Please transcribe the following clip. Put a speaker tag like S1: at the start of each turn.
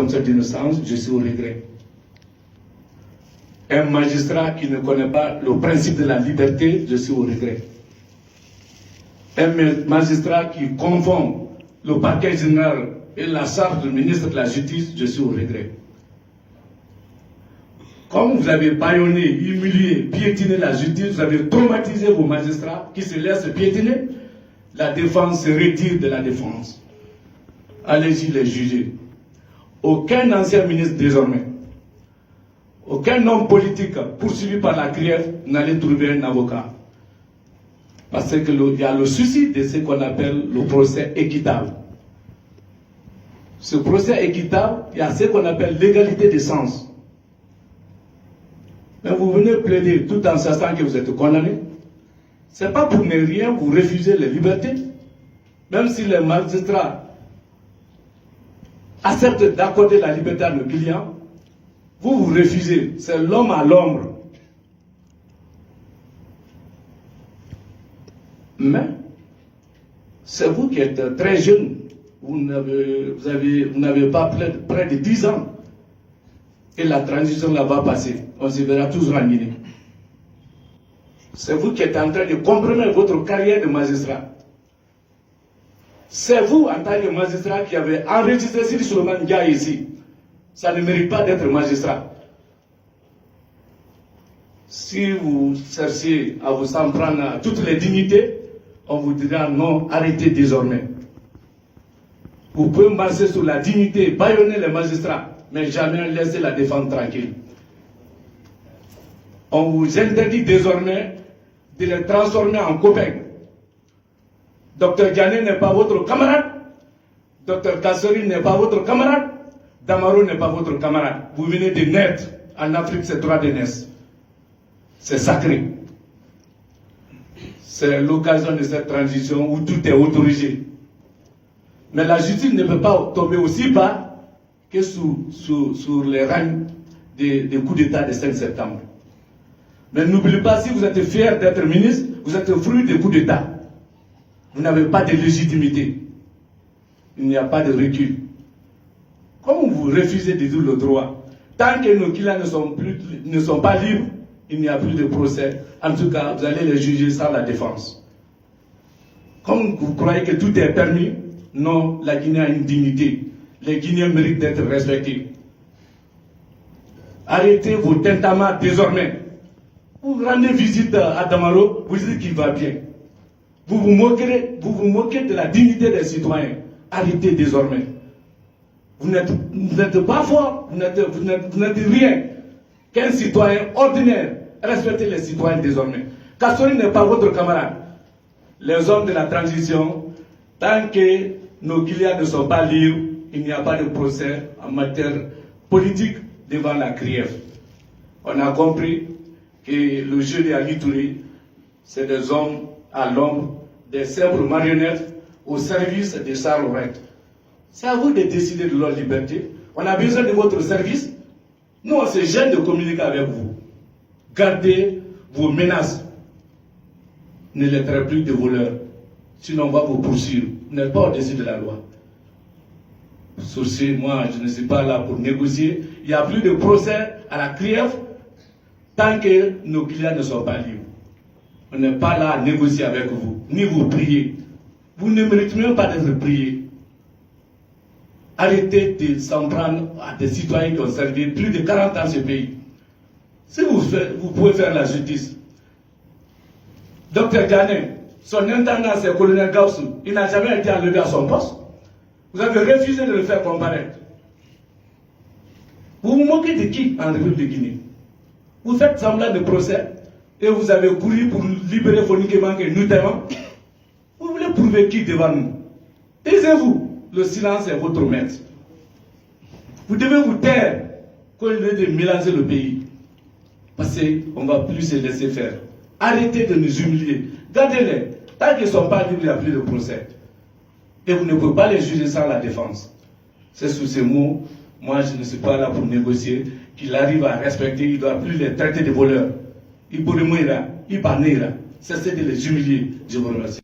S1: présomption d'innocence, je suis au regret. Un magistrat qui ne connaît pas le principe de la liberté, je suis au regret. Un magistrat qui confond le parquet général et la charte du ministre de la Justice, je suis au regret. Comme vous avez bâillonné, humilié, piétiné la justice, vous avez traumatisé vos magistrats qui se laissent piétiner, la défense se retire de la défense. Allez-y les juger. Aucun ancien ministre désormais, aucun homme politique poursuivi par la CRIEF n'allait trouver un avocat. Parce qu'il y a le souci de ce qu'on appelle le procès équitable. Ce procès équitable, il y a ce qu'on appelle l'égalité des chances. Mais vous venez plaider tout en sachant que vous êtes condamné. Ce n'est pas pour ne rien vous refuser les libertés. Même si les magistrats acceptent d'accorder la liberté à nos clients, vous vous refusez. C'est l'homme à l'ombre. Mais c'est vous qui êtes très jeune. Vous n'avez pas près de 10 ans. Et la transition là va passer. On se verra tous ramener. C'est vous qui êtes en train de compromettre votre carrière de magistrat. C'est vous, en tant que magistrat, qui avez enregistré Sidi Souleymane Ndiaye ici. Ça ne mérite pas d'être magistrat. Si vous cherchez à vous en prendre à toutes les dignités, on vous dira non, arrêtez désormais. Vous pouvez marcher sur la dignité, bâillonner les magistrats, mais jamais laisser la défense tranquille. On vous interdit désormais de les transformer en copains. Dr Diané n'est pas votre camarade, Dr Kassori n'est pas votre camarade, Damaro n'est pas votre camarade. Vous venez de naître. En Afrique, c'est droit de naissance. C'est sacré. C'est l'occasion de cette transition où tout est autorisé. Mais la justice ne peut pas tomber aussi bas que sur les rangs des coups d'État du 5 septembre. Mais n'oubliez pas, si vous êtes fier d'être ministre, vous êtes fruit des coups d'État. Vous n'avez pas de légitimité. Il n'y a pas de recul. Comme vous refusez de dire le droit, tant que nos clients ne sont pas libres, il n'y a plus de procès. En tout cas, vous allez les juger sans la défense. Comme vous croyez que tout est permis, non, la Guinée a une dignité. Les Guinéens méritent d'être respectés. Arrêtez vos tintamarres désormais. Vous rendez visite à Damaro, vous dites qu'il va bien. Vous vous moquez de la dignité des citoyens. Arrêtez désormais. Vous n'êtes pas fort, vous n'êtes rien qu'un citoyen ordinaire. Respectez les citoyens désormais. Kassori n'est pas votre camarade. Les hommes de la transition, tant que nos clients ne sont pas libres, il n'y a pas de procès en matière politique devant la CRIEF. On a compris que le jeu de Ali Touré, c'est des hommes à l'ombre, des simples marionnettes au service de Charles Laurent. C'est à vous de décider de leur liberté. On a besoin de votre service. Nous, on se gêne de communiquer avec vous. Gardez vos menaces. Ne les traitez plus de voleurs. Sinon, on va vous poursuivre. Vous n'êtes pas au-dessus de la loi. Sur ce, moi, je ne suis pas là pour négocier. Il n'y a plus de procès à la CRIEF tant que nos clients ne sont pas libres. On n'est pas là à négocier avec vous, ni vous prier. Vous ne méritez même pas d'être prié. Arrêtez de s'en prendre à des citoyens qui ont servi plus de 40 ans ce pays. Si vous pouvez faire la justice. Dr Diané, son intendant c'est le colonel Gaussou, il n'a jamais été enlevé à son poste. Vous avez refusé de le faire comparaître. Vous vous moquez de qui en République de Guinée? Vous faites semblant de procès et vous avez couru pour libérer Fonikè Menguè notamment. Vous voulez prouver qui devant nous? Taisez-vous. Le silence est votre maître. Vous devez vous taire qu'au lieu de mélanger le pays. Parce qu'on ne va plus se laisser faire. Arrêtez de nous humilier. Gardez-les. Tant qu'ils ne sont pas libres, il n'y a plus de procès. Et vous ne pouvez pas les juger sans la défense. C'est sous ces mots, moi je ne suis pas là pour négocier, qu'il arrive à respecter, il ne doit plus les traiter de voleurs. Il pourrait mourir, il ne pas. Cessez de les humilier. Je vous remercie.